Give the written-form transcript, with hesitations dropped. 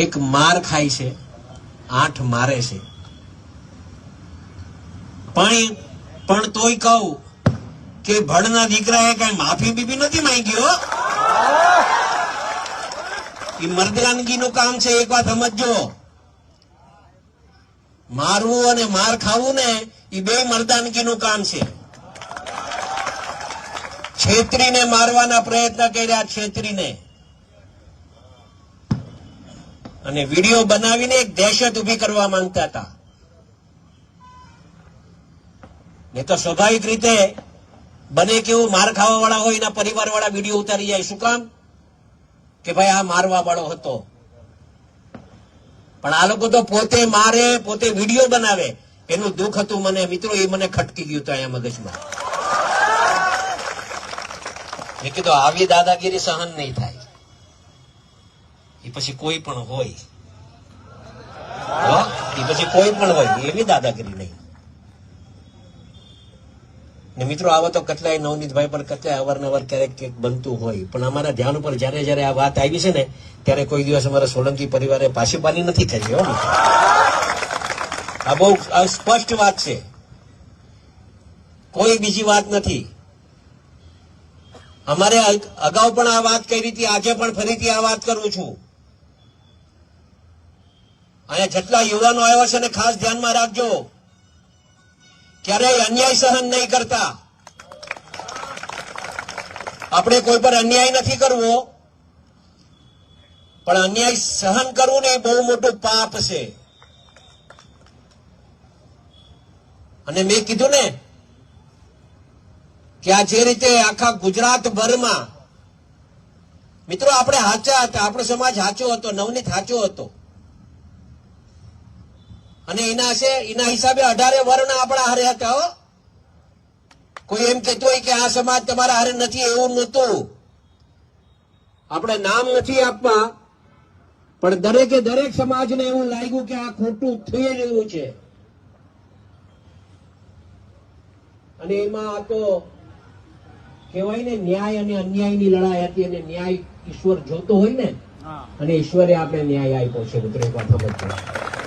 એક માર ખાય છે, 8 મારે છે. પણ તોય કહું કે ભડના દીકરાએ કઈ માફી બીબી નથી માંગી. એ મર્દાનગીનું કામ છે. એક વાત સમજજો, મારવું અને માર ખાવું ને એ બે મર્દાનગીનું કામ છે. છેતરીને મારવાના પ્રયત્ન કર્યા, છેતરીને, અને વિડીયો બનાવીને એક દહેશત ઉભી કરવા માંગતા હતા. ને તો સ્વાભાવિક રીતે બને કેવું, માર ખાવા વાળા હોય એના પરિવાર વાળા વિડીયો ઉતારી જાય. શું કામ? કે ભાઈ આ મારવા વાળો હતો. પણ આ લોકો તો પોતે મારે, પોતે વિડીયો બનાવે. એનું દુઃખ હતું મને મિત્રો, એ મને ખટકી ગયું હતું અહીંયા મગજમાં. મેં કીધું આવી દાદાગીરી સહન નહીં થાય. એ પછી કોઈ પણ હોય, એ પછી કોઈ પણ હોય, એવી દાદાગીરી નહીં. ને મિત્રો આવો તો કેટલાય નવનીતભાઈ પર કેટલાય અવારનવાર ક્યારેક બનતું હોય. પણ અમારા ધ્યાન ઉપર જયારે આ વાત આવી છે ને, ત્યારે કોઈ દિવસ અમારા સોલંકી પરિવારે પાછી નથી કરી. આ બહુ સ્પષ્ટ વાત છે, કોઈ બીજી વાત નથી. અમારે અગાઉ પણ આ વાત કરી હતી, આજે પણ ફરીથી આ વાત કરું છું. અહીંયા જેટલા યુવાનો આવ્યા છે ને, ખાસ ધ્યાનમાં રાખજો, ક્યારેય અન્યાય સહન નહીં કરતા. આપણે કોઈ પર અન્યાય નથી કરવો, પણ અન્યાય સહન કરવું ને એ બહુ મોટું પાપ છે. અને મેં કીધું ને કે આ જે રીતે આખા ગુજરાતભરમાં મિત્રો આપણે સાચા હતા, આપણો સમાજ સાચો હતો, નવનીત સાચો હતો. અને એના હિસાબે 18 વર્ણ આપણા હારે હતા. કોઈ એમ કહેતું હોય કે આ સમાજ તમારા હારે નથી, એવું નહોતું. આપણે નામ નથી આપવા, પણ દરેકે દરેક સમાજને એવું લાગ્યું કે આ ખોટું થઈ રહ્યું છે. અને એમાં આ તો કહેવાય ને, ન્યાય અને અન્યાયની લડાઈ હતી. અને ન્યાય ઈશ્વર જોતો હોય ને, અને ઈશ્વરે આપણે ન્યાય આપ્યો છે. મિત્રો એક વાત સમજો.